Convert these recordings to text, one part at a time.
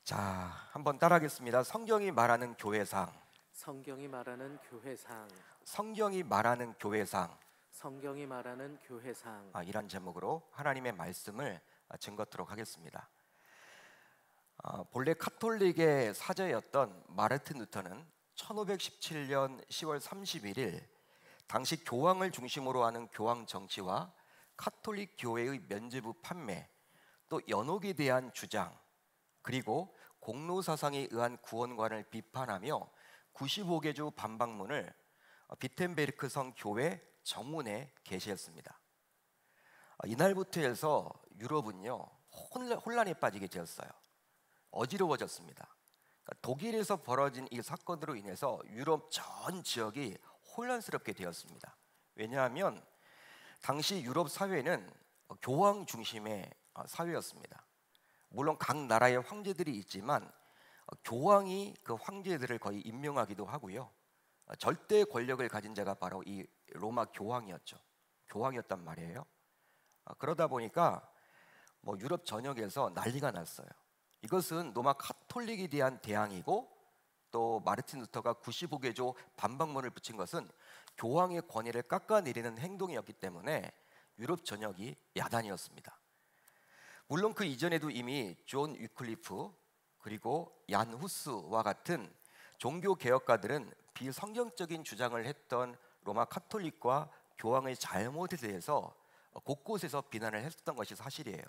자, 한번 따라하겠습니다. 성경이 말하는 교회상. 성경이 말하는 교회상. 성경이 말하는 교회상. 성경이 말하는 교회상. 이란 제목으로 하나님의 말씀을 증거토록 하겠습니다. 본래 카톨릭의 사제였던 마르틴 루터는 1517년 10월 31일 당시 교황을 중심으로 하는 교황 정치와 카톨릭 교회의 면죄부 판매, 또 연옥에 대한 주장, 그리고 공로 사상에 의한 구원관을 비판하며 95개조 반박문을 비텐베르크 성 교회 정문에 게시했습니다. 이날부터 해서 유럽은요 혼란에 빠지게 되었어요. 어지러워졌습니다. 독일에서 벌어진 이 사건으로 인해서 유럽 전 지역이 혼란스럽게 되었습니다. 왜냐하면 당시 유럽 사회는 교황 중심의 사회였습니다. 물론 각 나라의 황제들이 있지만 교황이 그 황제들을 거의 임명하기도 하고요. 절대 권력을 가진 자가 바로 이 로마 교황이었죠. 교황이었단 말이에요. 그러다 보니까 유럽 전역에서 난리가 났어요. 이것은 로마 카톨릭에 대한 대항이고, 또 마르틴 루터가 95개조 반박문을 붙인 것은 교황의 권위를 깎아내리는 행동이었기 때문에 유럽 전역이 야단이었습니다. 물론 그 이전에도 이미 존 위클리프 그리고 얀 후스와 같은 종교 개혁가들은 비성경적인 주장을 했던 로마 카톨릭과 교황의 잘못에 대해서 곳곳에서 비난을 했었던 것이 사실이에요.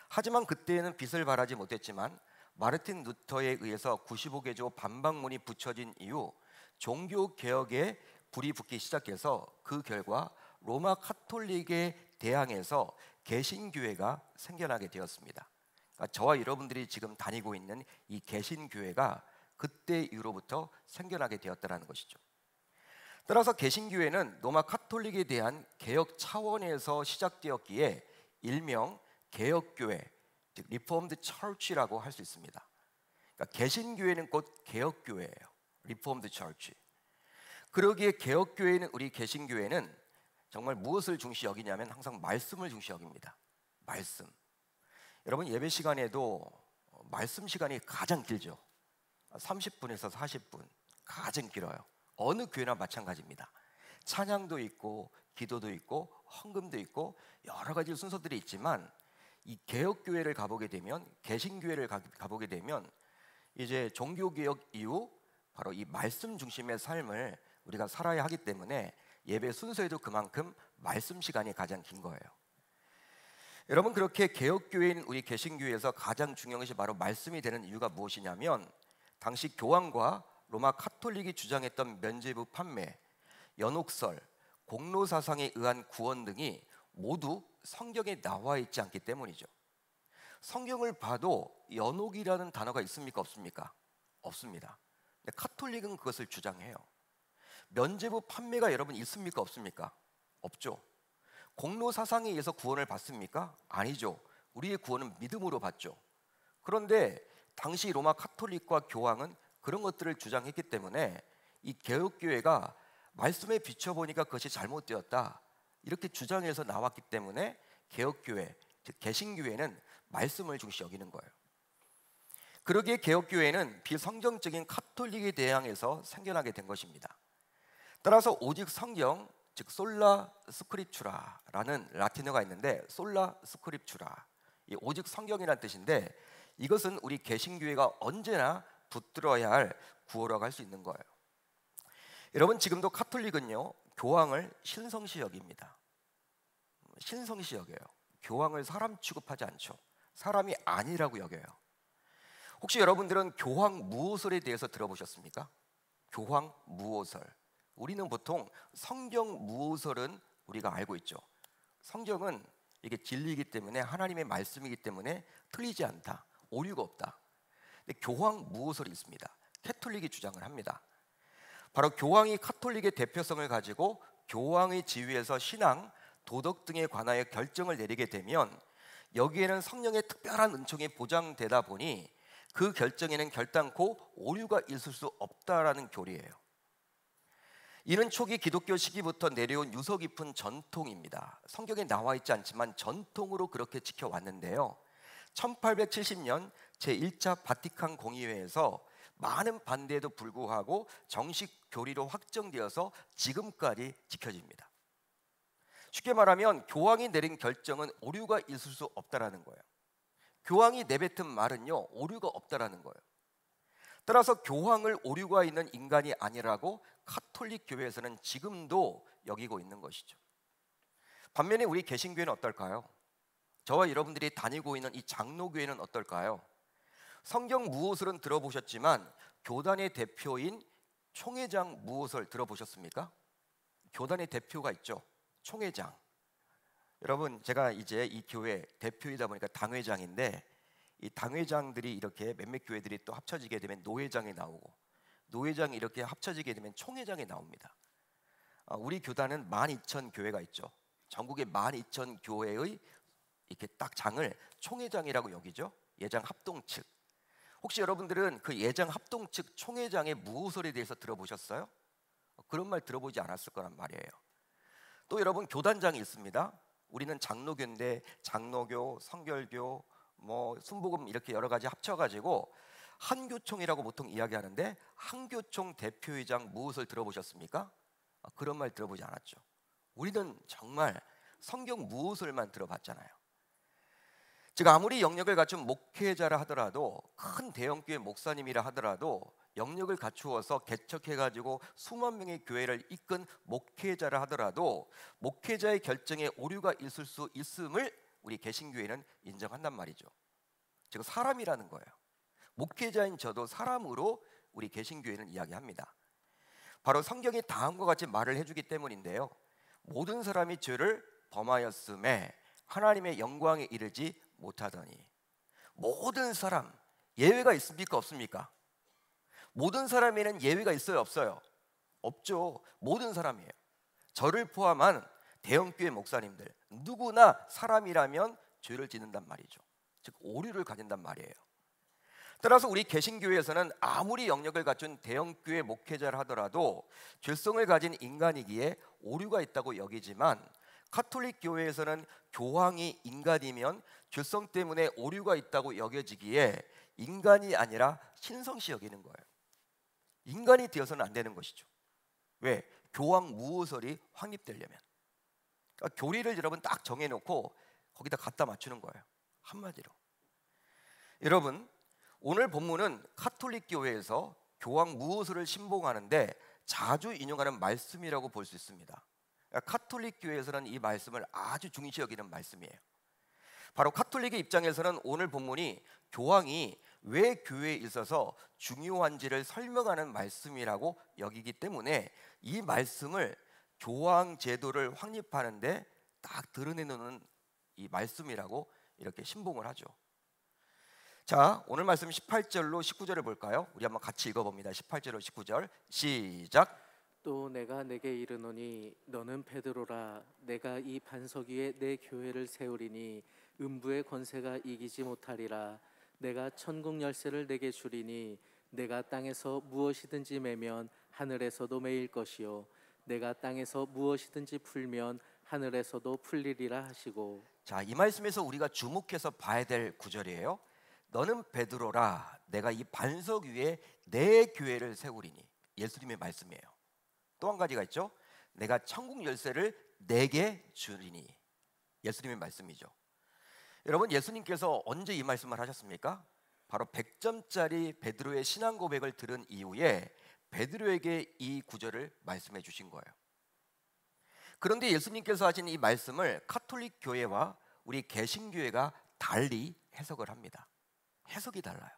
하지만 그때에는 빛을 발하지 못했지만 마르틴 루터에 의해서 95개조 반박문이 붙여진 이후 종교 개혁에 불이 붙기 시작해서 그 결과 로마 카톨릭에 대항해서 개신교회가 생겨나게 되었습니다. 그러니까 저와 여러분들이 지금 다니고 있는 이 개신교회가 그때 이후로부터 생겨나게 되었다는 것이죠. 따라서 개신교회는 로마 카톨릭에 대한 개혁 차원에서 시작되었기에 일명 개혁교회, 즉 리포엄드 처치라고 할 수 있습니다. 그러니까 개신교회는 곧 개혁교회예요. 리포엄드 처치. 그러기에 개혁교회는, 우리 개신교회는 정말 무엇을 중시 여기냐면 항상 말씀을 중시 여깁니다. 말씀. 여러분 예배 시간에도 말씀 시간이 가장 길죠. 30분에서 40분 가장 길어요. 어느 교회나 마찬가지입니다. 찬양도 있고 기도도 있고 헌금도 있고 여러 가지 순서들이 있지만 이 개혁교회를 가보게 되면, 개신교회를 가보게 되면 이제 종교개혁 이후 바로 이 말씀 중심의 삶을 우리가 살아야 하기 때문에 예배 순서에도 그만큼 말씀 시간이 가장 긴 거예요. 여러분, 그렇게 개혁교회인 우리 개신교회에서 가장 중요한 것이 바로 말씀이 되는 이유가 무엇이냐면, 당시 교황과 로마 카톨릭이 주장했던 면죄부 판매, 연옥설, 공로사상에 의한 구원 등이 모두 성경에 나와 있지 않기 때문이죠. 성경을 봐도 연옥이라는 단어가 있습니까? 없습니까? 없습니다. 근데 카톨릭은 그것을 주장해요. 면죄부 판매가 여러분 있습니까? 없습니까? 없죠. 공로 사상에 의해서 구원을 받습니까? 아니죠. 우리의 구원은 믿음으로 받죠. 그런데 당시 로마 카톨릭과 교황은 그런 것들을 주장했기 때문에 이 개혁교회가 말씀에 비춰보니까 그것이 잘못되었다, 이렇게 주장해서 나왔기 때문에 개혁교회, 즉 개신교회는 말씀을 중시 여기는 거예요. 그러기에 개혁교회는 비성경적인 카톨릭에 대항해서 생겨나게 된 것입니다. 따라서 오직 성경, 즉 솔라 스크립추라라는 라틴어가 있는데, 솔라 스크립추라, 이 오직 성경이라는 뜻인데, 이것은 우리 개신교회가 언제나 붙들어야 할 구호라고 할 수 있는 거예요. 여러분, 지금도 카톨릭은요 교황을 신성시 여깁니다. 신성시 여겨요. 교황을 사람 취급하지 않죠. 사람이 아니라고 여겨요. 혹시 여러분들은 교황 무호설에 대해서 들어보셨습니까? 교황 무호설. 우리는 보통 성경 무호설은 우리가 알고 있죠. 성경은 이게 진리이기 때문에, 하나님의 말씀이기 때문에 틀리지 않다, 오류가 없다. 근데 교황 무호설이 있습니다. 캐톨릭이 주장을 합니다. 바로 교황이 카톨릭의 대표성을 가지고 교황의 지위에서 신앙, 도덕 등에 관하여 결정을 내리게 되면 여기에는 성령의 특별한 은총이 보장되다 보니 그 결정에는 결단코 오류가 있을 수 없다라는 교리예요. 이는 초기 기독교 시기부터 내려온 유서 깊은 전통입니다. 성경에 나와 있지 않지만 전통으로 그렇게 지켜왔는데요. 1870년 제1차 바티칸 공의회에서 많은 반대에도 불구하고 정식 교리로 확정되어서 지금까지 지켜집니다. 쉽게 말하면 교황이 내린 결정은 오류가 있을 수 없다라는 거예요. 교황이 내뱉은 말은요, 오류가 없다라는 거예요. 따라서 교황을 오류가 있는 인간이 아니라고 카톨릭 교회에서는 지금도 여기고 있는 것이죠. 반면에 우리 개신교회는 어떨까요? 저와 여러분들이 다니고 있는 이 장로교회는 어떨까요? 성경 무엇을은 들어보셨지만 교단의 대표인 총회장 무엇을 들어보셨습니까? 교단의 대표가 있죠. 총회장. 여러분, 제가 이제 이 교회 대표이다 보니까 당회장인데, 이 당회장들이 이렇게 몇몇 교회들이 또 합쳐지게 되면 노회장이 나오고, 노회장이 이렇게 합쳐지게 되면 총회장이 나옵니다. 우리 교단은 12,000교회가 있죠. 전국의 12,000교회의 이렇게 딱 장을 총회장이라고 여기죠. 예장 합동 측. 혹시 여러분들은 그 예장 합동 측 총회장의 무소리에 대해서 들어보셨어요? 그런 말 들어보지 않았을 거란 말이에요. 또 여러분, 교단장이 있습니다. 우리는 장로교인데 장로교, 성결교, 순복음 이렇게 여러 가지 합쳐가지고 한교총이라고 보통 이야기하는데, 한교총 대표회장 무엇을 들어보셨습니까? 그런 말 들어보지 않았죠. 우리는 정말 성경 무엇을만 들어봤잖아요. 즉, 아무리 영역을 갖춘 목회자라 하더라도, 큰 대형교회 목사님이라 하더라도 영역을 갖추어서 개척해가지고 수만 명의 교회를 이끈 목회자라 하더라도 목회자의 결정에 오류가 있을 수 있음을 우리 개신교회는 인정한단 말이죠. 즉, 사람이라는 거예요. 목회자인 저도 사람으로 우리 개신교회는 이야기합니다. 바로 성경이 다음과 같이 말을 해주기 때문인데요. 모든 사람이 죄를 범하였음에 하나님의 영광에 이르지 못하더니. 모든 사람, 예외가 있습니까? 없습니까? 모든 사람에는 예외가 있어요? 없어요? 없죠. 모든 사람이에요. 저를 포함한 대형교회 목사님들 누구나 사람이라면 죄를 짓는단 말이죠. 즉, 오류를 가진단 말이에요. 따라서 우리 개신교회에서는 아무리 영역을 갖춘 대형교회 목회자를 하더라도 죄성을 가진 인간이기에 오류가 있다고 여기지만, 카톨릭 교회에서는 교황이 인간이면 죄성 때문에 오류가 있다고 여겨지기에 인간이 아니라 신성시 여기는 거예요. 인간이 되어서는 안 되는 것이죠. 왜? 교황 무호설이 확립되려면. 그러니까 교리를 여러분 딱 정해놓고 거기다 갖다 맞추는 거예요. 한마디로. 여러분, 오늘 본문은 카톨릭 교회에서 교황 무호설을 신봉하는데 자주 인용하는 말씀이라고 볼 수 있습니다. 카톨릭 교회에서는 이 말씀을 아주 중시 여기는 말씀이에요. 바로 카톨릭의 입장에서는 오늘 본문이 교황이 왜 교회에 있어서 중요한지를 설명하는 말씀이라고 여기기 때문에 이 말씀을 교황 제도를 확립하는데 딱 드러내놓는 이 말씀이라고 이렇게 신봉을 하죠. 자, 오늘 말씀 18절로 19절을 볼까요? 우리 한번 같이 읽어봅니다. 18절로 19절 시작. 또 내가 내게 이르노니 너는 베드로라. 내가 이 반석 위에 내 교회를 세우리니 음부의 권세가 이기지 못하리라. 내가 천국 열쇠를 내게 주리니 내가 땅에서 무엇이든지 매면 하늘에서도 매일 것이요 내가 땅에서 무엇이든지 풀면 하늘에서도 풀리리라 하시고. 자, 이 말씀에서 우리가 주목해서 봐야 될 구절이에요. 너는 베드로라. 내가 이 반석 위에 내 교회를 세우리니. 예수님의 말씀이에요. 또 한 가지가 있죠. 내가 천국 열쇠를 내게 주리니. 예수님의 말씀이죠. 여러분, 예수님께서 언제 이 말씀을 하셨습니까? 바로 100점짜리 베드로의 신앙 고백을 들은 이후에 베드로에게 이 구절을 말씀해 주신 거예요. 그런데 예수님께서 하신 이 말씀을 카톨릭 교회와 우리 개신교회가 달리 해석을 합니다. 해석이 달라요.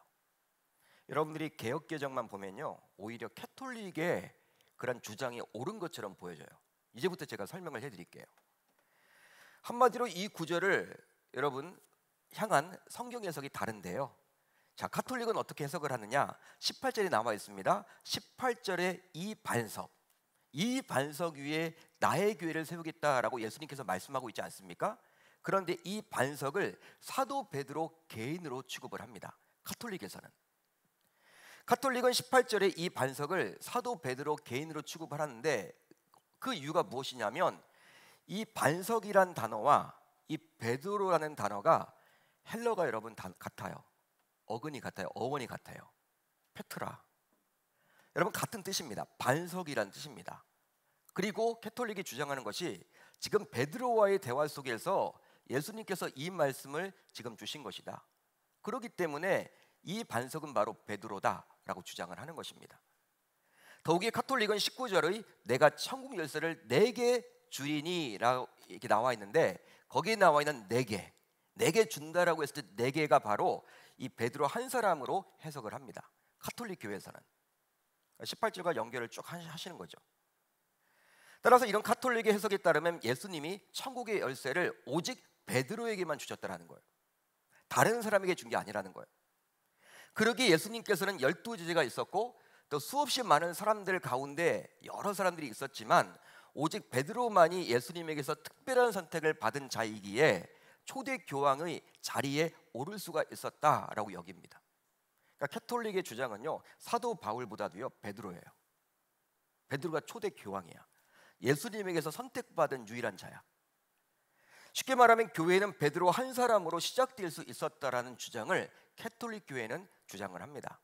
여러분들이 개역개정만 보면요, 오히려 캐톨릭의 그런 주장이 옳은 것처럼 보여져요. 이제부터 제가 설명을 해드릴게요. 한마디로 이 구절을 여러분 향한 성경 해석이 다른데요. 자, 카톨릭은 어떻게 해석을 하느냐? 18절에 나와 있습니다. 18절에 이 반석 위에 나의 교회를 세우겠다라고 예수님께서 말씀하고 있지 않습니까? 그런데 이 반석을 사도 베드로 개인으로 취급을 합니다. 카톨릭에서는. 카톨릭은 18절에 이 반석을 사도 베드로 개인으로 취급을 하는데, 그 이유가 무엇이냐면 이 반석이란 단어와 이 베드로라는 단어가 헬러가 여러분 같아요. 어근이 같아요. 어원이 같아요. 페트라. 여러분 같은 뜻입니다. 반석이란 뜻입니다. 그리고 캐톨릭이 주장하는 것이 지금 베드로와의 대화 속에서 예수님께서 이 말씀을 지금 주신 것이다. 그렇기 때문에 이 반석은 바로 베드로다라고 주장을 하는 것입니다. 더욱이 카톨릭은 19절의 내가 천국 열쇠를 네게 주리니라고 이렇게 나와 있는데 거기에 나와 있는 네개 준다라고 했을 때 네 개가 바로 이 베드로 한 사람으로 해석을 합니다. 카톨릭 교회에서는 18절과 연결을 쭉 하시는 거죠. 따라서 이런 카톨릭의 해석에 따르면 예수님이 천국의 열쇠를 오직 베드로에게만 주셨다라는 거예요. 다른 사람에게 준 게 아니라는 거예요. 그러기에 예수님께서는 12제자가 있었고 또 수없이 많은 사람들 가운데 여러 사람들이 있었지만 오직 베드로만이 예수님에게서 특별한 선택을 받은 자이기에 초대 교황의 자리에 오를 수가 있었다라고 여깁니다. 그러니까 캐톨릭의 주장은요, 사도 바울보다도요 베드로예요. 베드로가 초대 교황이야. 예수님에게서 선택받은 유일한 자야. 쉽게 말하면 교회는 베드로 한 사람으로 시작될 수 있었다라는 주장을 캐톨릭 교회는 주장을 합니다.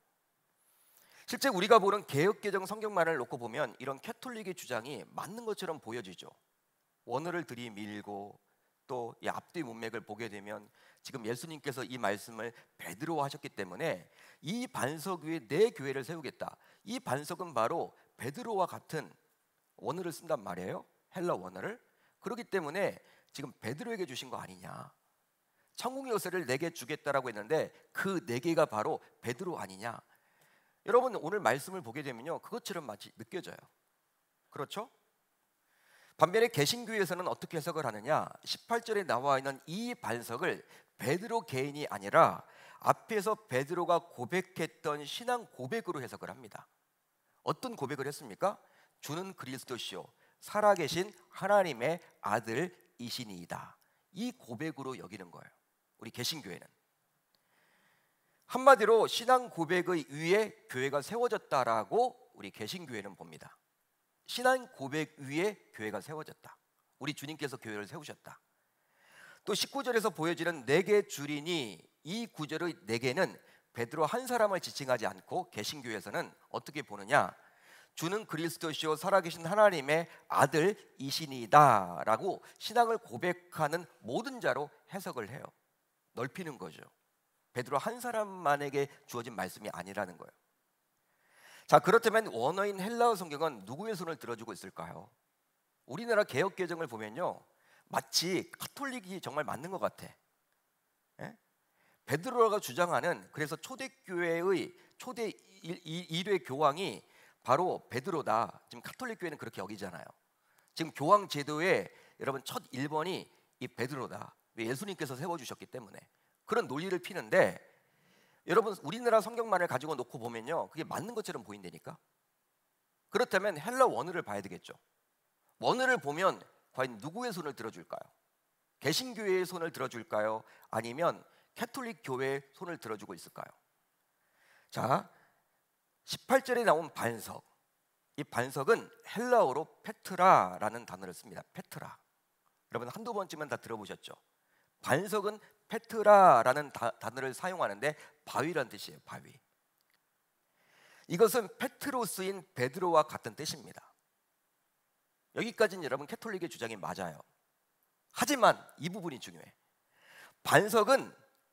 실제 우리가 보는 개역개정 성경만을 놓고 보면 이런 캐톨릭의 주장이 맞는 것처럼 보여지죠. 원어를 들이밀고 또 이 앞뒤 문맥을 보게 되면 지금 예수님께서 이 말씀을 베드로와 하셨기 때문에 이 반석 위에 내 교회를 세우겠다. 이 반석은 바로 베드로와 같은 원어를 쓴단 말이에요. 헬라 원어를. 그렇기 때문에 지금 베드로에게 주신 거 아니냐. 천국 열쇠를 내게 주겠다라고 했는데 그 네 개가 바로 베드로 아니냐. 여러분 오늘 말씀을 보게 되면요 그것처럼 마치 느껴져요. 그렇죠? 반면에 개신교에서는 어떻게 해석을 하느냐. 18절에 나와 있는 이 반석을 베드로 개인이 아니라 앞에서 베드로가 고백했던 신앙 고백으로 해석을 합니다. 어떤 고백을 했습니까? 주는 그리스도시요 살아계신 하나님의 아들이시니이다. 이 고백으로 여기는 거예요. 우리 개신교회는 한마디로 신앙 고백의 위에 교회가 세워졌다라고 우리 개신교회는 봅니다. 신앙 고백 위에 교회가 세워졌다. 우리 주님께서 교회를 세우셨다. 또 19절에서 보여지는 네개 주리니 이 구절의 네 개는 베드로 한 사람을 지칭하지 않고 개신교회에서는 어떻게 보느냐. 주는 그리스도시요 살아계신 하나님의 아들이시니이다 라고 신앙을 고백하는 모든 자로 해석을 해요. 넓히는 거죠. 베드로 한 사람만에게 주어진 말씀이 아니라는 거예요. 자, 그렇다면 원어인 헬라어 성경은 누구의 손을 들어주고 있을까요? 우리나라 개역개정을 보면요 마치 카톨릭이 정말 맞는 것 같아. 예? 베드로가 주장하는 그래서 초대교회의 초대 일회 교황이 바로 베드로다. 지금 카톨릭 교회는 그렇게 여기잖아요. 지금 교황 제도의 여러분 첫 1번이 이 베드로다. 왜? 예수님께서 세워주셨기 때문에. 그런 논리를 피는데 여러분 우리나라 성경만을 가지고 놓고 보면요 그게 맞는 것처럼 보인다니까. 그렇다면 헬라 원어를 봐야 되겠죠. 원어를 보면 과연 누구의 손을 들어줄까요? 개신교회의 손을 들어줄까요? 아니면 캐톨릭 교회의 손을 들어주고 있을까요? 자, 18절에 나온 반석, 이 반석은 헬라어로 페트라라는 단어를 씁니다. 페트라. 여러분 한두 번쯤은 다 들어보셨죠? 반석은 페트라라는 단어를 사용하는데 바위란 뜻이에요. 바위. 이것은 페트로스인 베드로와 같은 뜻입니다. 여기까지는 여러분 캐톨릭의 주장이 맞아요. 하지만 이 부분이 중요해.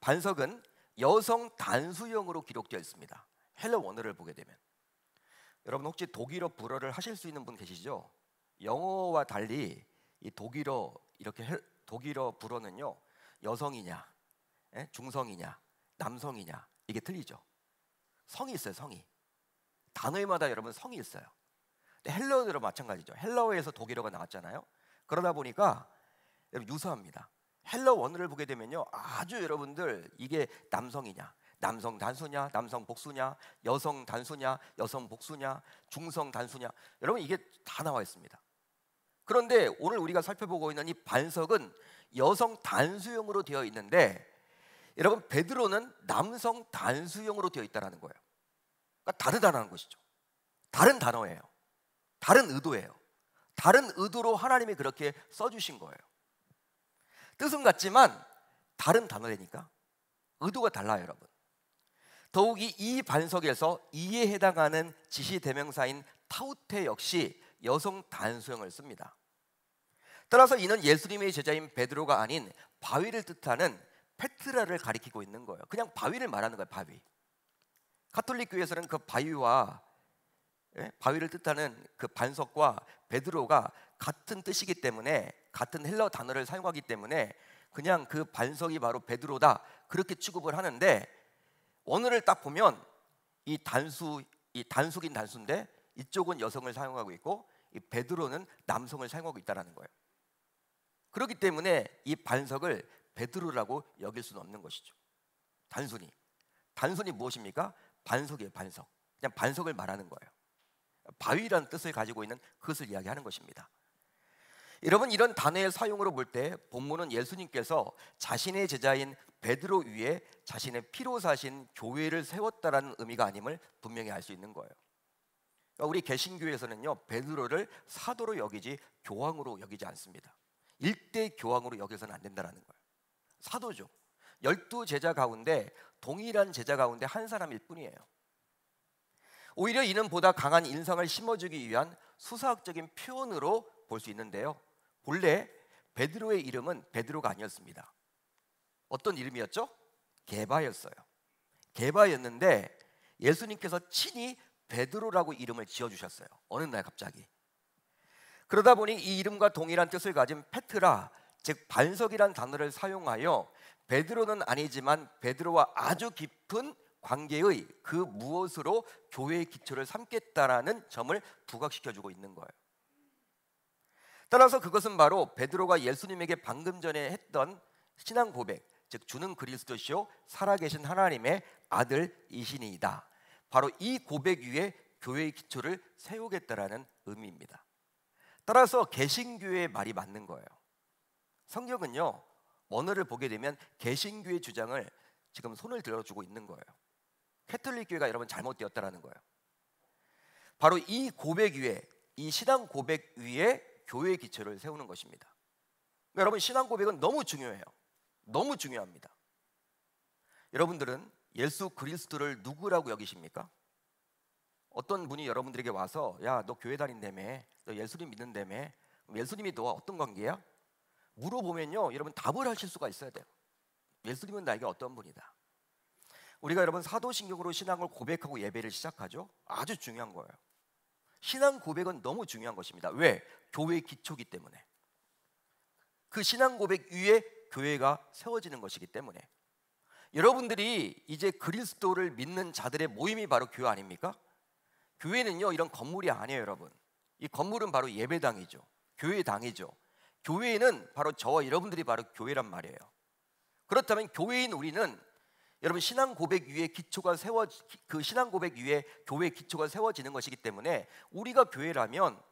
반석은 여성 단수형으로 기록되어 있습니다. 헬라 원어를 보게 되면. 여러분 혹시 독일어 불어를 하실 수 있는 분 계시죠? 영어와 달리 이 독일어 불어는요 여성이냐, 중성이냐, 남성이냐 이게 틀리죠. 성이 있어요. 성이. 단어마다 여러분 성이 있어요. 근데 헬라어도 마찬가지죠. 헬라어에서 독일어가 나왔잖아요. 그러다 보니까 여러분 유사합니다. 헬라어 원어를 보게 되면요 아주 여러분들 이게 남성이냐, 남성 단수냐, 남성 복수냐, 여성 단수냐, 여성 복수냐, 중성 단수냐 여러분 이게 다 나와 있습니다. 그런데 오늘 우리가 살펴보고 있는 이 반석은 여성 단수형으로 되어 있는데 여러분 베드로는 남성 단수형으로 되어 있다는 거예요. 그러니까 다르다는 것이죠. 다른 단어예요. 다른 의도예요. 다른 의도로 하나님이 그렇게 써주신 거예요. 뜻은 같지만 다른 단어라니까 의도가 달라요. 여러분 더욱이 이 반석에서 이에 해당하는 지시대명사인 타우테 역시 여성 단수형을 씁니다. 따라서 이는 예수님의 제자인 베드로가 아닌 바위를 뜻하는 페트라를 가리키고 있는 거예요. 그냥 바위를 말하는 거예요. 바위. 가톨릭 교회에서는 그 바위와 바위를 뜻하는 그 반석과 베드로가 같은 뜻이기 때문에, 같은 헬라어 단어를 사용하기 때문에 그냥 그 반석이 바로 베드로다 그렇게 취급을 하는데, 오늘을 딱 보면 이 단수긴 단수인데 이쪽은 여성을 사용하고 있고 이 베드로는 남성을 사용하고 있다는 거예요. 그렇기 때문에 이 반석을 베드로라고 여길 수는 없는 것이죠. 단순히 무엇입니까? 반석이에요. 반석. 그냥 반석을 말하는 거예요. 바위라는 뜻을 가지고 있는 그것을 이야기하는 것입니다. 여러분, 이런 단어의 사용으로 볼 때 본문은 예수님께서 자신의 제자인 베드로 위에 자신의 피로 사신 교회를 세웠다라는 의미가 아님을 분명히 알 수 있는 거예요. 그러니까 우리 개신교에서는요, 베드로를 사도로 여기지 교황으로 여기지 않습니다. 일대 교황으로 여겨서는 안 된다는 거예요. 사도죠. 12제자 가운데 동일한 제자 가운데 한 사람일 뿐이에요. 오히려 이는 보다 강한 인성을 심어주기 위한 수사학적인 표현으로 볼 수 있는데요, 본래 베드로의 이름은 베드로가 아니었습니다. 어떤 이름이었죠? 게바였어요. 게바였는데 예수님께서 친히 베드로라고 이름을 지어주셨어요. 어느 날 갑자기. 그러다 보니 이 이름과 동일한 뜻을 가진 페트라, 즉 반석이란 단어를 사용하여 베드로는 아니지만 베드로와 아주 깊은 관계의 그 무엇으로 교회의 기초를 삼겠다라는 점을 부각시켜주고 있는 거예요. 따라서 그것은 바로 베드로가 예수님에게 방금 전에 했던 신앙 고백, 즉 주는 그리스도시요 살아계신 하나님의 아들이시니이다, 바로 이 고백 위에 교회의 기초를 세우겠다라는 의미입니다. 따라서 개신교의 말이 맞는 거예요. 성경은요, 언어를 보게 되면 개신교의 주장을 지금 손을 들어주고 있는 거예요. 캐톨릭 교회가 여러분 잘못되었다라는 거예요. 바로 이 고백 위에, 이 신앙 고백 위에 교회의 기초를 세우는 것입니다. 그러니까 여러분, 신앙 고백은 너무 중요해요. 너무 중요합니다. 여러분들은 예수 그리스도를 누구라고 여기십니까? 어떤 분이 여러분들에게 와서 야, 너 교회 다닌다며, 너 예수님 믿는다며, 예수님이 너와 어떤 관계야? 물어보면요, 여러분 답을 하실 수가 있어야 돼요. 예수님은 나에게 어떤 분이다. 우리가 여러분 사도신경으로 신앙을 고백하고 예배를 시작하죠. 아주 중요한 거예요. 신앙 고백은 너무 중요한 것입니다. 왜? 교회의 기초이기 때문에. 그 신앙 고백 위에 교회가 세워지는 것이기 때문에. 여러분들이 이제 그리스도를 믿는 자들의 모임이 바로 교회 아닙니까? 교회는요, 이런 건물이 아니에요. 여러분, 이 건물은 바로 예배당이죠. 교회당이죠. 교회는 바로 저와 여러분들이 바로 교회란 말이에요. 그렇다면 교회인 우리는 여러분 신앙 고백 위에 기초가 그 신앙 고백 위에 교회의 기초가 세워지는 것이기 때문에 우리가 교회라면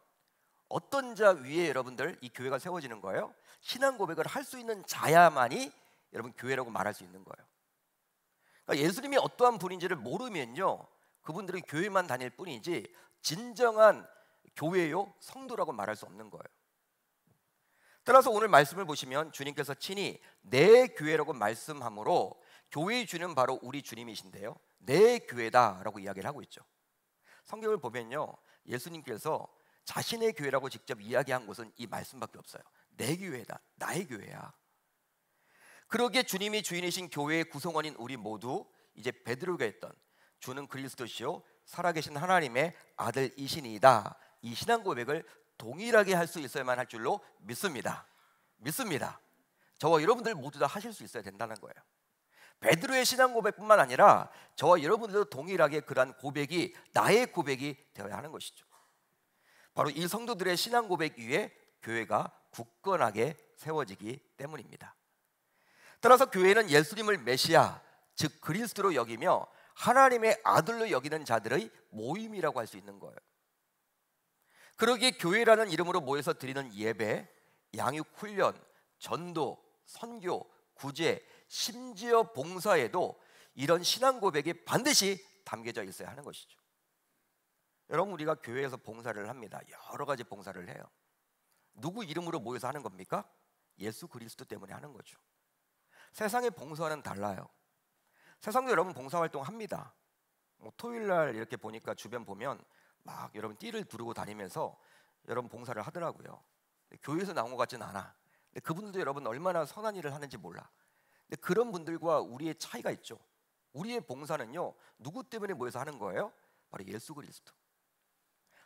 어떤 자 위에 여러분들 이 교회가 세워지는 거예요? 신앙 고백을 할 수 있는 자야만이 여러분 교회라고 말할 수 있는 거예요. 그러니까 예수님이 어떠한 분인지를 모르면요, 그분들은 교회만 다닐 뿐이지 진정한 교회요 성도라고 말할 수 없는 거예요. 따라서 오늘 말씀을 보시면 주님께서 친히 내 교회라고 말씀하므로 교회의 주는 바로 우리 주님이신데요, 내 교회다라고 이야기를 하고 있죠. 성경을 보면요, 예수님께서 자신의 교회라고 직접 이야기한 곳은 이 말씀밖에 없어요. 내 교회다, 나의 교회야. 그러기에 주님이 주인이신 교회의 구성원인 우리 모두 이제 베드로가 했던 주는 그리스도시요 살아계신 하나님의 아들이시니이다, 이 신앙 고백을 동일하게 할 수 있어야만 할 줄로 믿습니다. 저와 여러분들 모두 다 하실 수 있어야 된다는 거예요. 베드로의 신앙 고백뿐만 아니라 저와 여러분들도 동일하게 그러한 고백이 나의 고백이 되어야 하는 것이죠. 바로 이 성도들의 신앙 고백 위에 교회가 굳건하게 세워지기 때문입니다. 따라서 교회는 예수님을 메시아, 즉 그리스도로 여기며 하나님의 아들로 여기는 자들의 모임이라고 할 수 있는 거예요. 그러기에 교회라는 이름으로 모여서 드리는 예배, 양육 훈련, 전도, 선교, 구제, 심지어 봉사에도 이런 신앙 고백이 반드시 담겨져 있어야 하는 것이죠. 여러분, 우리가 교회에서 봉사를 합니다. 여러 가지 봉사를 해요. 누구 이름으로 모여서 하는 겁니까? 예수 그리스도 때문에 하는 거죠. 세상의 봉사와는 달라요. 세상도 여러분 봉사활동 합니다. 뭐 토요일 날 이렇게 보니까 주변 보면 막 여러분 띠를 두르고 다니면서 여러분 봉사를 하더라고요. 교회에서 나온 것 같진 않아. 근데 그분들도 여러분 얼마나 선한 일을 하는지 몰라. 근데 그런 분들과 우리의 차이가 있죠. 우리의 봉사는요, 누구 때문에 모여서 하는 거예요? 바로 예수 그리스도.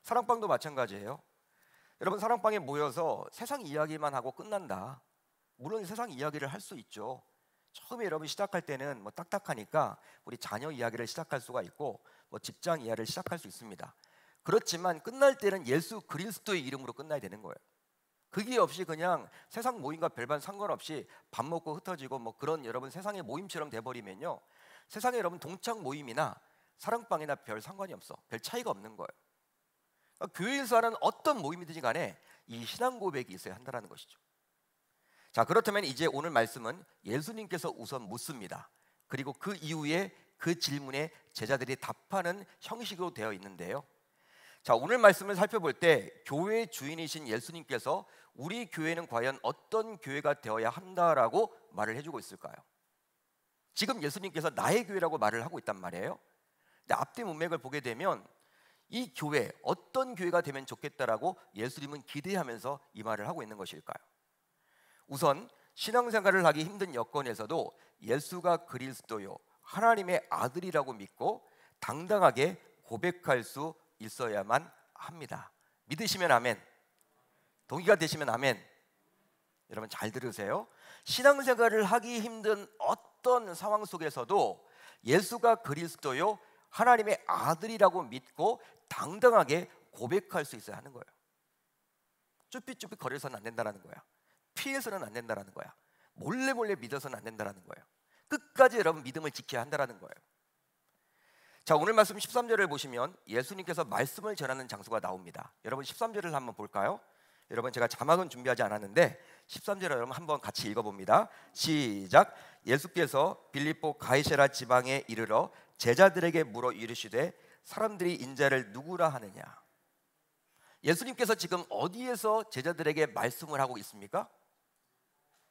사랑방도 마찬가지예요. 여러분 사랑방에 모여서 세상 이야기만 하고 끝난다. 물론 세상 이야기를 할 수 있죠. 처음에 여러분 시작할 때는 뭐 딱딱하니까 우리 자녀 이야기를 시작할 수가 있고 뭐 직장 이야기를 시작할 수 있습니다. 그렇지만 끝날 때는 예수 그리스도의 이름으로 끝나야 되는 거예요. 그게 없이 그냥 세상 모임과 별반 상관없이 밥 먹고 흩어지고 뭐 그런 여러분 세상의 모임처럼 돼버리면요, 세상에 여러분 동창 모임이나 사랑방이나 별 상관이 없어. 별 차이가 없는 거예요. 그러니까 교회에서 하는 어떤 모임이든지 간에 이 신앙 고백이 있어야 한다는 것이죠. 자, 그렇다면 이제 오늘 말씀은 예수님께서 우선 묻습니다. 그리고 그 이후에 그 질문에 제자들이 답하는 형식으로 되어 있는데요. 자, 오늘 말씀을 살펴볼 때 교회의 주인이신 예수님께서 우리 교회는 과연 어떤 교회가 되어야 한다라고 말을 해주고 있을까요? 지금 예수님께서 나의 교회라고 말을 하고 있단 말이에요. 근데 앞뒤 문맥을 보게 되면 이 교회, 어떤 교회가 되면 좋겠다라고 예수님은 기대하면서 이 말을 하고 있는 것일까요? 우선 신앙생활을 하기 힘든 여건에서도 예수가 그리스도요, 하나님의 아들이라고 믿고 당당하게 고백할 수 있어야만 합니다. 믿으시면 아멘, 동의가 되시면 아멘. 여러분 잘 들으세요. 신앙생활을 하기 힘든 어떤 상황 속에서도 예수가 그리스도요, 하나님의 아들이라고 믿고 당당하게 고백할 수 있어야 하는 거예요. 쭈삣쭈삣 거려서는 안 된다는 거야. 피해서는 안 된다는 거야. 몰래 믿어서는 안 된다는 거예요. 끝까지 여러분 믿음을 지켜야 한다는 거예요. 자, 오늘 말씀 13절을 보시면 예수님께서 말씀을 전하는 장소가 나옵니다. 여러분 13절을 한번 볼까요? 여러분 제가 자막은 준비하지 않았는데 13절을 여러분 한번 같이 읽어봅니다. 시작. 예수께서 빌립보 가이사랴 지방에 이르러 제자들에게 물어 이르시되 사람들이 인자를 누구라 하느냐. 예수님께서 지금 어디에서 제자들에게 말씀을 하고 있습니까?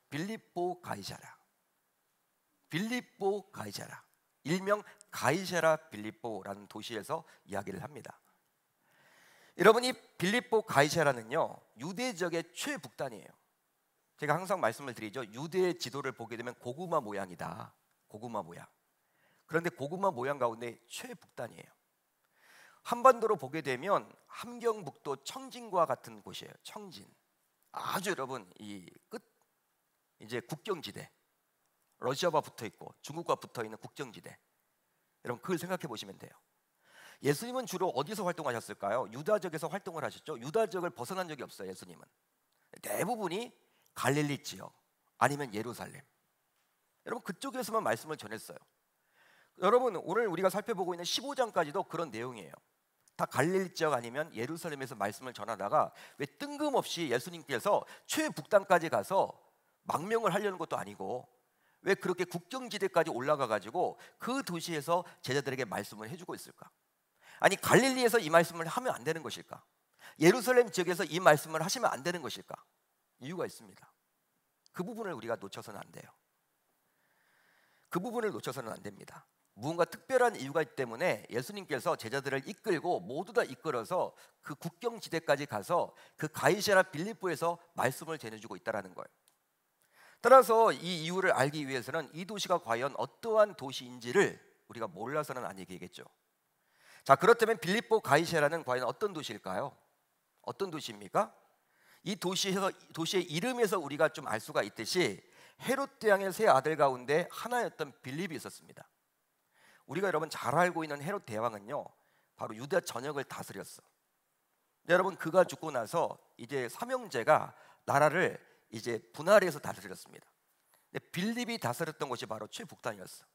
빌립보 가이사랴. 빌립보 가이사랴, 일명 가이사랴 빌립보라는 도시에서 이야기를 합니다. 여러분 이 빌립보 가이사랴는요, 유대 지역의 최북단이에요. 제가 항상 말씀을 드리죠. 유대의 지도를 보게 되면 고구마 모양이다. 고구마 모양. 그런데 고구마 모양 가운데 최북단이에요. 한반도로 보게 되면 함경북도 청진과 같은 곳이에요. 청진. 아주 여러분 이 끝, 이제 국경지대. 러시아와 붙어 있고 중국과 붙어 있는 국경지대. 여러분 그걸 생각해 보시면 돼요. 예수님은 주로 어디서 활동하셨을까요? 유다 지역에서 활동을 하셨죠. 유다 지역을 벗어난 적이 없어요. 예수님은 대부분이 갈릴리 지역 아니면 예루살렘. 여러분 그쪽에서만 말씀을 전했어요. 여러분 오늘 우리가 살펴보고 있는 15장까지도 그런 내용이에요. 다 갈릴리 지역 아니면 예루살렘에서 말씀을 전하다가 왜 뜬금없이 예수님께서 최북단까지 가서 망명을 하려는 것도 아니고 왜 그렇게 국경지대까지 올라가 가지고 그 도시에서 제자들에게 말씀을 해주고 있을까? 아니 갈릴리에서 이 말씀을 하면 안 되는 것일까? 예루살렘 지역에서 이 말씀을 하시면 안 되는 것일까? 이유가 있습니다. 그 부분을 우리가 놓쳐서는 안 돼요. 그 부분을 놓쳐서는 안 됩니다. 무언가 특별한 이유가 있기 때문에 예수님께서 제자들을 이끌고 모두 다 이끌어서 그 국경지대까지 가서 그 가이사랴 빌립보에서 말씀을 전해주고 있다는 거예요. 따라서 이 이유를 알기 위해서는 이 도시가 과연 어떠한 도시인지를 우리가 몰라서는 안 얘기겠죠. 자, 그렇다면 빌립보 가이사랴는 과연 어떤 도시일까요? 어떤 도시입니까? 이 도시의 이름에서 우리가 좀 알 수가 있듯이 헤롯 대왕의 세 아들 가운데 하나였던 빌립이 있었습니다. 우리가 여러분 잘 알고 있는 헤롯 대왕은요, 바로 유다 전역을 다스렸어. 여러분 그가 죽고 나서 이제 삼형제가 나라를 이제 분할해서 다스렸습니다. 근데 빌립이 다스렸던 곳이 바로 최북단이었어.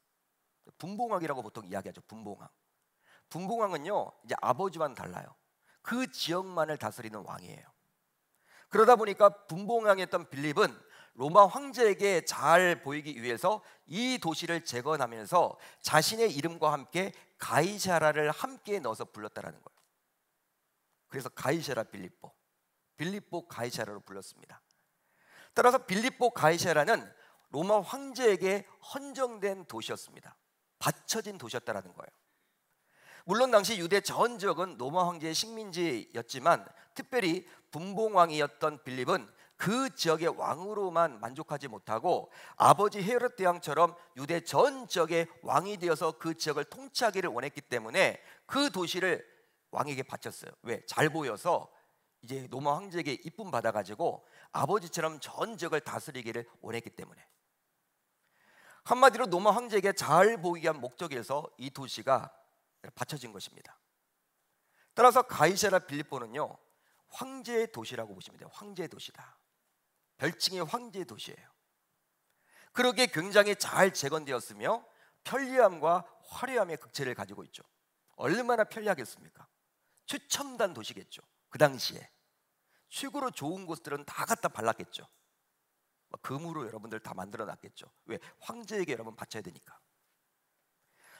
분봉왕이라고 보통 이야기하죠. 분봉왕. 분봉왕은요 이제 아버지와는 달라요. 그 지역만을 다스리는 왕이에요. 그러다 보니까 분봉왕이었던 빌립은 로마 황제에게 잘 보이기 위해서 이 도시를 재건하면서 자신의 이름과 함께 가이사랴를 함께 넣어서 불렀다라는 거예요. 그래서 가이사랴 빌립보, 빌립보 가이사랴로 불렀습니다. 따라서 빌립보 가이사랴는 로마 황제에게 헌정된 도시였습니다. 받쳐진 도시였다라는 거예요. 물론 당시 유대 전 지역은 로마 황제의 식민지였지만 특별히 분봉왕이었던 빌립은 그 지역의 왕으로만 만족하지 못하고 아버지 헤롯 대왕처럼 유대 전 지역의 왕이 되어서 그 지역을 통치하기를 원했기 때문에 그 도시를 왕에게 바쳤어요. 왜? 잘 보여서 이제 로마 황제에게 이쁨 받아가지고 아버지처럼 전 지역을 다스리기를 원했기 때문에. 한마디로 로마 황제에게 잘 보이기 위한 목적에서 이 도시가 바쳐진 것입니다. 따라서 가이사랴 빌립보는요, 황제의 도시라고 보시면 돼요. 황제의 도시다. 별칭이 황제의 도시예요. 그러기에 굉장히 잘 재건되었으며 편리함과 화려함의 극체를 가지고 있죠. 얼마나 편리하겠습니까? 최첨단 도시겠죠. 그 당시에 최고로 좋은 곳들은 다 갖다 발랐겠죠. 금으로 여러분들 다 만들어 놨겠죠. 왜? 황제에게 여러분 바쳐야 되니까.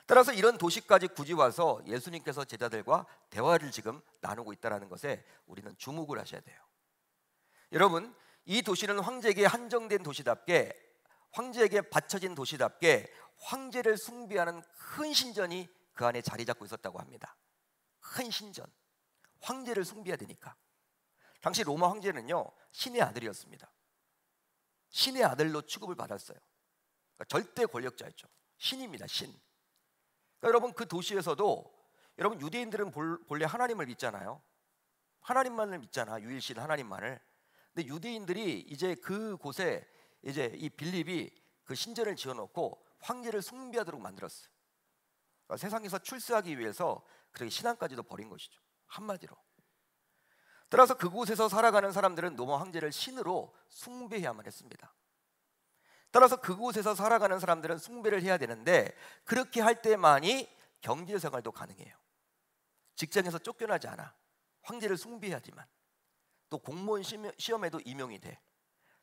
따라서 이런 도시까지 굳이 와서 예수님께서 제자들과 대화를 지금 나누고 있다는 것에 우리는 주목을 하셔야 돼요. 여러분, 이 도시는 황제에게 한정된 도시답게, 황제에게 바쳐진 도시답게 황제를 숭배하는 큰 신전이 그 안에 자리 잡고 있었다고 합니다. 큰 신전, 황제를 숭배해야 되니까. 당시 로마 황제는요, 신의 아들이었습니다. 신의 아들로 취급을 받았어요. 그러니까 절대 권력자였죠. 신입니다, 신. 그러니까 여러분, 그 도시에서도 여러분 유대인들은 본래 하나님을 믿잖아요. 하나님만을 믿잖아, 유일신 하나님만을. 근데 유대인들이 이제 그곳에 이제 이 빌립이 그 신전을 지어놓고 황제를 숭배하도록 만들었어요. 그러니까 세상에서 출세하기 위해서 그렇게 신앙까지도 버린 것이죠. 한마디로. 따라서 그곳에서 살아가는 사람들은 로마 황제를 신으로 숭배해야만 했습니다. 따라서 그곳에서 살아가는 사람들은 숭배를 해야 되는데 그렇게 할 때만이 경제생활도 가능해요. 직장에서 쫓겨나지 않아. 황제를 숭배해야지만. 또 공무원 시험에도 임용이 돼.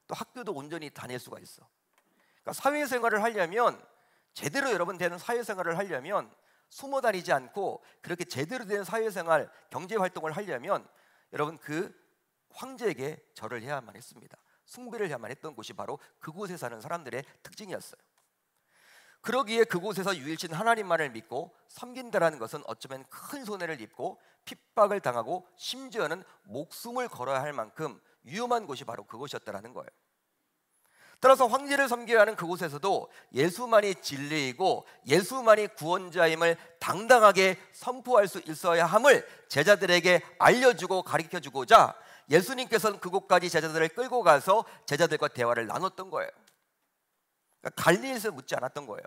또 학교도 온전히 다닐 수가 있어. 그러니까 사회생활을 하려면, 제대로 여러분 되는 사회생활을 하려면, 숨어 다니지 않고 그렇게 제대로 된 사회생활, 경제활동을 하려면 여러분 그 황제에게 절을 해야만 했습니다. 숭배를 해야만 했던 곳이 바로 그곳에 사는 사람들의 특징이었어요. 그러기에 그곳에서 유일신 하나님만을 믿고 섬긴다라는 것은 어쩌면 큰 손해를 입고 핍박을 당하고 심지어는 목숨을 걸어야 할 만큼 위험한 곳이 바로 그곳이었다라는 거예요. 따라서 황제를 섬겨야 하는 그곳에서도 예수만이 진리이고 예수만이 구원자임을 당당하게 선포할 수 있어야 함을 제자들에게 알려주고 가르쳐주고자 예수님께서는 그곳까지 제자들을 끌고 가서 제자들과 대화를 나눴던 거예요. 그러니까 갈릴리에서 묻지 않았던 거예요.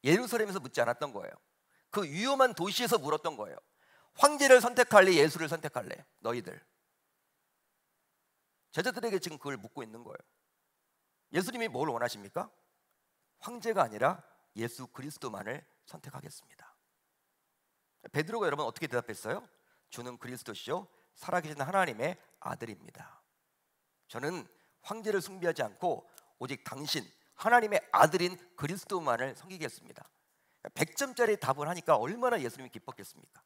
예루살렘에서 묻지 않았던 거예요. 그 위험한 도시에서 물었던 거예요. 황제를 선택할래, 예수를 선택할래? 너희들. 제자들에게 지금 그걸 묻고 있는 거예요. 예수님이 뭘 원하십니까? 황제가 아니라 예수 그리스도만을 선택하겠습니다. 베드로가 여러분 어떻게 대답했어요? 주는 그리스도시요 살아계신 하나님의 아들입니다. 저는 황제를 숭배하지 않고 오직 당신 하나님의 아들인 그리스도만을 섬기겠습니다. 100점짜리 답을 하니까 얼마나 예수님이 기뻤겠습니까?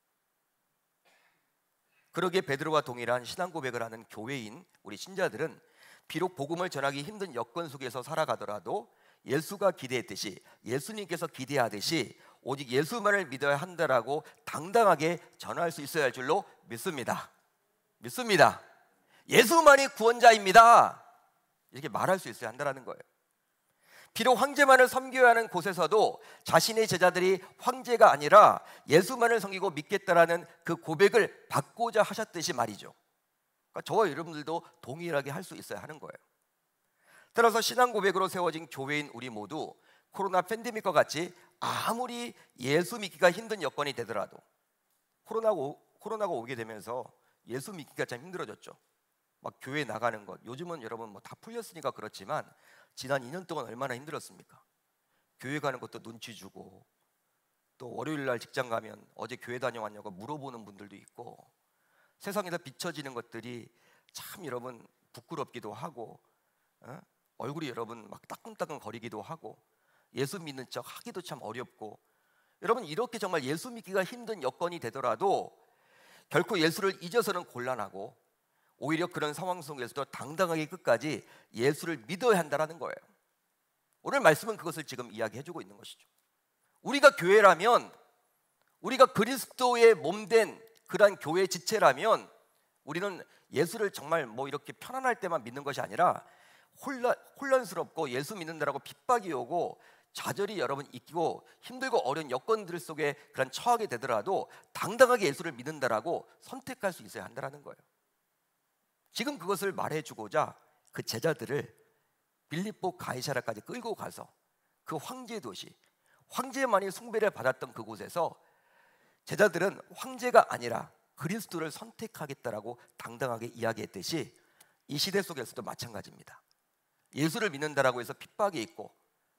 그러기에 베드로와 동일한 신앙 고백을 하는 교회인 우리 신자들은 비록 복음을 전하기 힘든 여건 속에서 살아가더라도 예수가 기대했듯이, 예수님께서 기대하듯이 오직 예수만을 믿어야 한다라고 당당하게 전할 수 있어야 할 줄로 믿습니다. 믿습니다. 예수만이 구원자입니다. 이렇게 말할 수 있어야 한다는 거예요. 비록 황제만을 섬겨야 하는 곳에서도 자신의 제자들이 황제가 아니라 예수만을 섬기고 믿겠다라는 그 고백을 받고자 하셨듯이 말이죠. 그러니까 저와 여러분들도 동일하게 할 수 있어야 하는 거예요. 따라서 신앙 고백으로 세워진 교회인 우리 모두 코로나 팬데믹과 같이 아무리 예수 믿기가 힘든 여건이 되더라도, 코로나가 오게 되면서 예수 믿기가 참 힘들어졌죠. 막 교회 나가는 것, 요즘은 여러분 뭐 다 풀렸으니까 그렇지만 지난 2년 동안 얼마나 힘들었습니까? 교회 가는 것도 눈치 주고, 또 월요일 날 직장 가면 어제 교회 다녀왔냐고 물어보는 분들도 있고, 세상에서 비춰지는 것들이 참 여러분 부끄럽기도 하고, 얼굴이 여러분 막 따끔따끔 거리기도 하고, 예수 믿는 척 하기도 참 어렵고, 여러분 이렇게 정말 예수 믿기가 힘든 여건이 되더라도 결코 예수를 잊어서는 곤란하고, 오히려 그런 상황 속에서도 당당하게 끝까지 예수를 믿어야 한다는 거예요. 오늘 말씀은 그것을 지금 이야기해주고 있는 것이죠. 우리가 교회라면, 우리가 그리스도의 몸된 그러한 교회 지체라면 우리는 예수를 정말 뭐 이렇게 편안할 때만 믿는 것이 아니라 혼란스럽고 예수 믿는다라고 핍박이 오고 좌절이 여러분 있고 힘들고 어려운 여건들 속에 그런 처하게 되더라도 당당하게 예수를 믿는다라고 선택할 수 있어야 한다는 거예요. 지금 그것을 말해주고자 그 제자들을 빌립보 가이사랴까지 끌고 가서 그 황제 도시, 황제만이 숭배를 받았던 그곳에서 제자들은 황제가 아니라 그리스도를 선택하겠다라고 당당하게 이야기했듯이 이 시대 속에서도 마찬가지입니다. 예수를 믿는다라고 해서 핍박이 있고,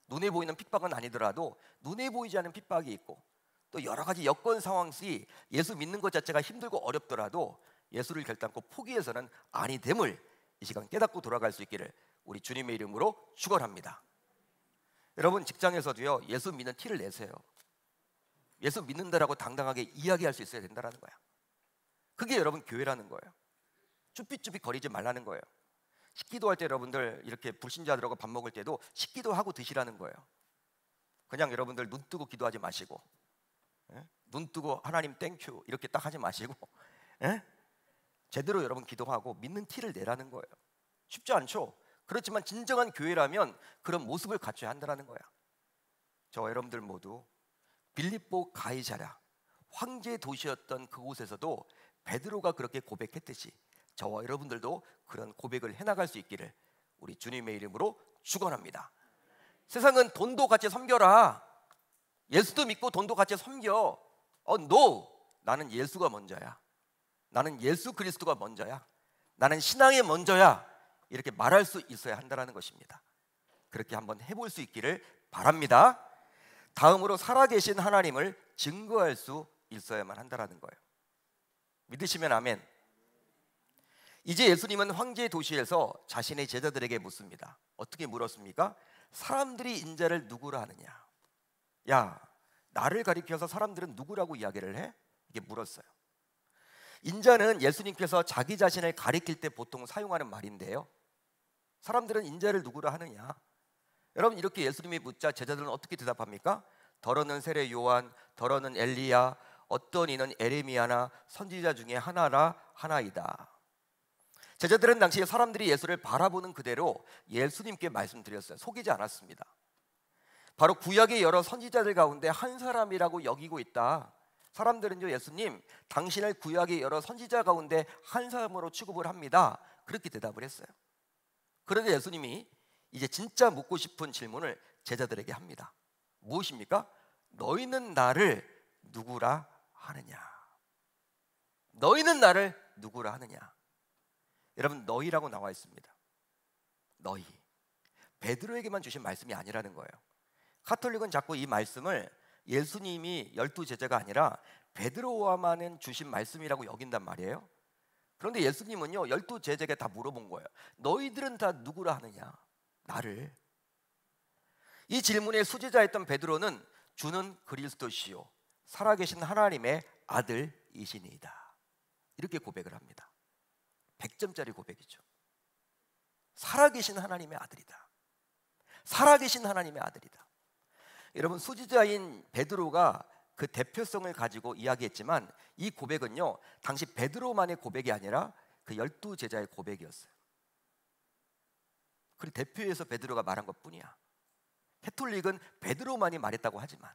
눈에 보이는 핍박은 아니더라도 눈에 보이지 않는 핍박이 있고, 또 여러 가지 여건 상황시 예수 믿는 것 자체가 힘들고 어렵더라도 예수를 결단코 포기해서는 아니 됨을 이 시간 깨닫고 돌아갈 수 있기를 우리 주님의 이름으로 축원합니다. 여러분, 직장에서도요, 예수 믿는 티를 내세요. 예수 믿는다라고 당당하게 이야기할 수 있어야 된다는 거야. 그게 여러분 교회라는 거예요. 쭈삣쭈삣 거리지 말라는 거예요. 식기도 할 때 여러분들 이렇게 불신자들하고 밥 먹을 때도 식기도 하고 드시라는 거예요. 그냥 여러분들 눈 뜨고 기도하지 마시고, 눈 뜨고 하나님 땡큐 이렇게 딱 하지 마시고, 제대로 여러분 기도하고 믿는 티를 내라는 거예요. 쉽지 않죠? 그렇지만 진정한 교회라면 그런 모습을 갖춰야 한다는 거야. 저와 여러분들 모두 빌립보 가이사랴 황제 도시였던 그곳에서도 베드로가 그렇게 고백했듯이 저와 여러분들도 그런 고백을 해나갈 수 있기를 우리 주님의 이름으로 축원합니다. 세상은 돈도 같이 섬겨라, 예수도 믿고 돈도 같이 섬겨. No! 나는 예수가 먼저야. 나는 예수 그리스도가 먼저야. 나는 신앙이 먼저야. 이렇게 말할 수 있어야 한다는 것입니다. 그렇게 한번 해볼 수 있기를 바랍니다. 다음으로 살아계신 하나님을 증거할 수 있어야만 한다는 거예요. 믿으시면 아멘. 이제 예수님은 황제 도시에서 자신의 제자들에게 묻습니다. 어떻게 물었습니까? 사람들이 인자를 누구라 하느냐? 야, 나를 가리켜서 사람들은 누구라고 이야기를 해? 이렇게 물었어요. 인자는 예수님께서 자기 자신을 가리킬 때 보통 사용하는 말인데요, 사람들은 인자를 누구라 하느냐? 여러분, 이렇게 예수님이 묻자 제자들은 어떻게 대답합니까? 더러는 세례 요한, 더러는 엘리야, 어떤 이는 에레미야나 선지자 중에 하나이다. 제자들은 당시에 사람들이 예수를 바라보는 그대로 예수님께 말씀드렸어요. 속이지 않았습니다. 바로 구약의 여러 선지자들 가운데 한 사람이라고 여기고 있다. 사람들은요, 예수님, 당신을 구약의 여러 선지자 가운데 한 사람으로 취급을 합니다. 그렇게 대답을 했어요. 그런데 예수님이 이제 진짜 묻고 싶은 질문을 제자들에게 합니다. 무엇입니까? 너희는 나를 누구라 하느냐? 너희는 나를 누구라 하느냐? 여러분, 너희라고 나와 있습니다. 너희. 베드로에게만 주신 말씀이 아니라는 거예요. 가톨릭은 자꾸 이 말씀을 예수님이 12제자가 아니라 베드로와만은 주신 말씀이라고 여긴단 말이에요. 그런데 예수님은요, 12제자에게 다 물어본 거예요. 너희들은 다 누구라 하느냐? 나를. 이 질문의 수제자였던 베드로는 주는 그리스도시요 살아계신 하나님의 아들이시니이다. 이렇게 고백을 합니다. 100점짜리 고백이죠. 살아계신 하나님의 아들이다. 살아계신 하나님의 아들이다. 여러분, 수지자인 베드로가 그 대표성을 가지고 이야기했지만 이 고백은요, 당시 베드로만의 고백이 아니라 그 12제자의 고백이었어요. 그리고 대표해서 베드로가 말한 것뿐이야. 캐톨릭은 베드로만이 말했다고 하지만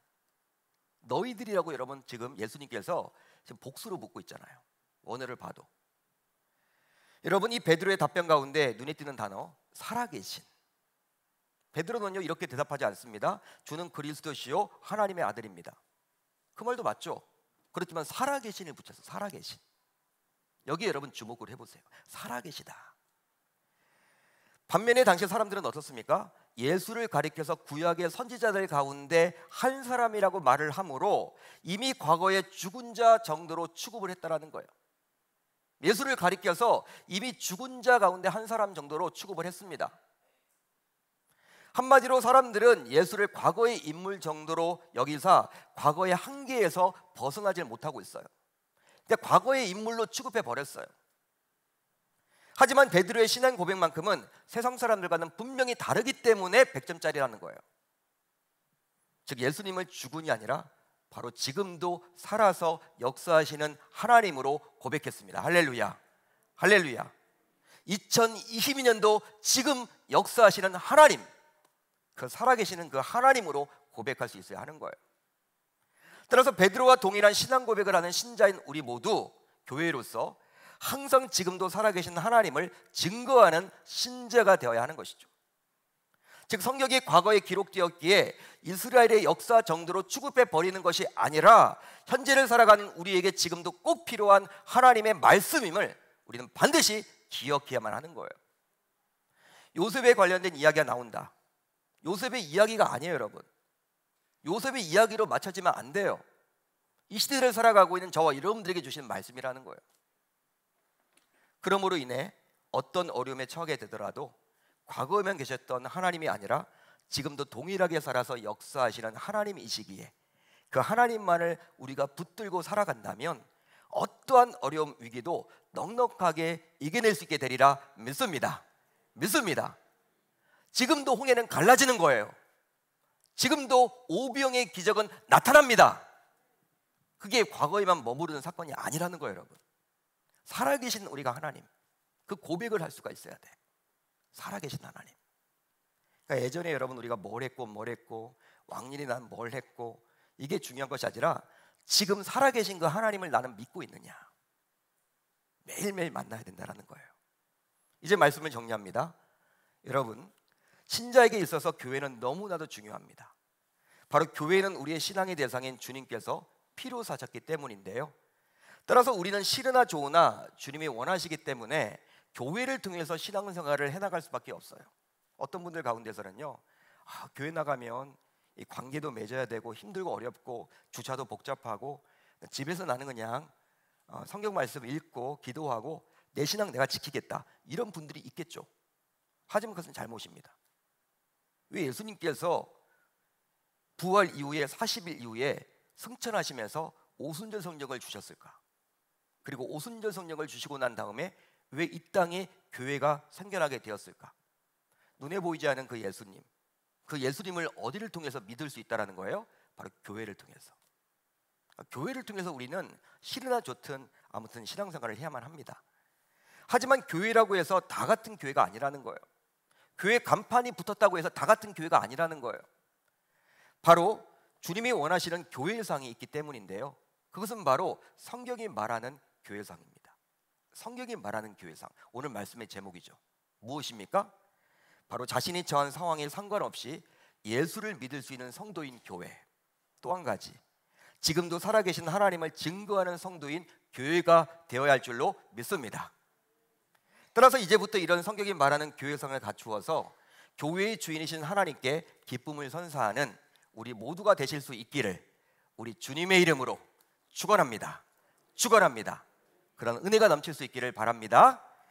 너희들이라고 여러분 지금 예수님께서 지금 복수로 묻고 있잖아요. 원어를 봐도. 여러분, 이 베드로의 답변 가운데 눈에 띄는 단어 살아계신. 베드로는요 이렇게 대답하지 않습니다. 주는 그리스도시요 하나님의 아들입니다. 그 말도 맞죠. 그렇지만 살아계신을 붙여서 살아계신. 여기에 여러분 주목을 해보세요. 살아계시다. 반면에 당시 사람들은 어떻습니까? 예수를 가리켜서 구약의 선지자들 가운데 한 사람이라고 말을 하므로 이미 과거에 죽은 자 정도로 취급을 했다라는 거예요. 예수를 가리켜서 이미 죽은 자 가운데 한 사람 정도로 취급을 했습니다. 한마디로 사람들은 예수를 과거의 인물 정도로 여기사 과거의 한계에서 벗어나질 못하고 있어요. 그러니까 과거의 인물로 취급해 버렸어요. 하지만 베드로의 신앙 고백만큼은 세상 사람들과는 분명히 다르기 때문에 100점짜리라는 거예요. 즉 예수님을 죽은이 아니라 바로 지금도 살아서 역사하시는 하나님으로 고백했습니다. 할렐루야, 할렐루야. 2022년도 지금 역사하시는 하나님, 그 살아계시는 그 하나님으로 고백할 수 있어야 하는 거예요. 따라서 베드로와 동일한 신앙 고백을 하는 신자인 우리 모두 교회로서 항상 지금도 살아계신 하나님을 증거하는 신자가 되어야 하는 것이죠. 즉 성경이 과거에 기록되었기에 이스라엘의 역사 정도로 취급해 버리는 것이 아니라 현재를 살아가는 우리에게 지금도 꼭 필요한 하나님의 말씀임을 우리는 반드시 기억해야만 하는 거예요. 요셉에 관련된 이야기가 나온다. 요셉의 이야기가 아니에요, 여러분. 요셉의 이야기로 맞춰지면 안 돼요. 이 시대를 살아가고 있는 저와 여러분들에게 주시는 말씀이라는 거예요. 그러므로 인해 어떤 어려움에 처하게 되더라도 과거에만 계셨던 하나님이 아니라 지금도 동일하게 살아서 역사하시는 하나님이시기에 그 하나님만을 우리가 붙들고 살아간다면 어떠한 어려움 위기도 넉넉하게 이겨낼 수 있게 되리라 믿습니다. 믿습니다. 지금도 홍해는 갈라지는 거예요. 지금도 오병의 기적은 나타납니다. 그게 과거에만 머무르는 사건이 아니라는 거예요, 여러분. 살아계신 우리가 하나님, 그 고백을 할 수가 있어야 돼. 살아계신 하나님. 그러니까 예전에 여러분 우리가 뭘 했고 왕년이 난 뭘 했고 이게 중요한 것이 아니라 지금 살아계신 그 하나님을 나는 믿고 있느냐. 매일매일 만나야 된다는 거예요. 이제 말씀을 정리합니다. 여러분, 신자에게 있어서 교회는 너무나도 중요합니다. 바로 교회는 우리의 신앙의 대상인 주님께서 피로 사셨기 때문인데요. 따라서 우리는 싫으나 좋으나 주님이 원하시기 때문에 교회를 통해서 신앙생활을 해나갈 수밖에 없어요. 어떤 분들 가운데서는요, 교회 나가면 이 관계도 맺어야 되고 힘들고 어렵고 주차도 복잡하고 집에서 나는 그냥 성경 말씀 읽고 기도하고 내 신앙 내가 지키겠다, 이런 분들이 있겠죠. 하지만 그것은 잘못입니다. 왜 예수님께서 부활 이후에 40일 이후에 승천하시면서 오순절 성령을 주셨을까? 그리고 오순절 성령을 주시고 난 다음에 왜 이 땅에 교회가 생겨나게 되었을까? 눈에 보이지 않은 그 예수님, 그 예수님을 어디를 통해서 믿을 수 있다는 거예요? 바로 교회를 통해서. 교회를 통해서 우리는 싫으나 좋든 아무튼 신앙생활을 해야만 합니다. 하지만 교회라고 해서 다 같은 교회가 아니라는 거예요. 교회 간판이 붙었다고 해서 다 같은 교회가 아니라는 거예요. 바로 주님이 원하시는 교회상이 있기 때문인데요. 그것은 바로 성경이 말하는 교회상입니다. 성경이 말하는 교회상, 오늘 말씀의 제목이죠. 무엇입니까? 바로 자신이 처한 상황에 상관없이 예수를 믿을 수 있는 성도인 교회, 또 한 가지 지금도 살아계신 하나님을 증거하는 성도인 교회가 되어야 할 줄로 믿습니다. 따라서 이제부터 이런 성경이 말하는 교회상을 갖추어서 교회의 주인이신 하나님께 기쁨을 선사하는 우리 모두가 되실 수 있기를 우리 주님의 이름으로 축원합니다. 축원합니다. 그런 은혜가 넘칠 수 있기를 바랍니다.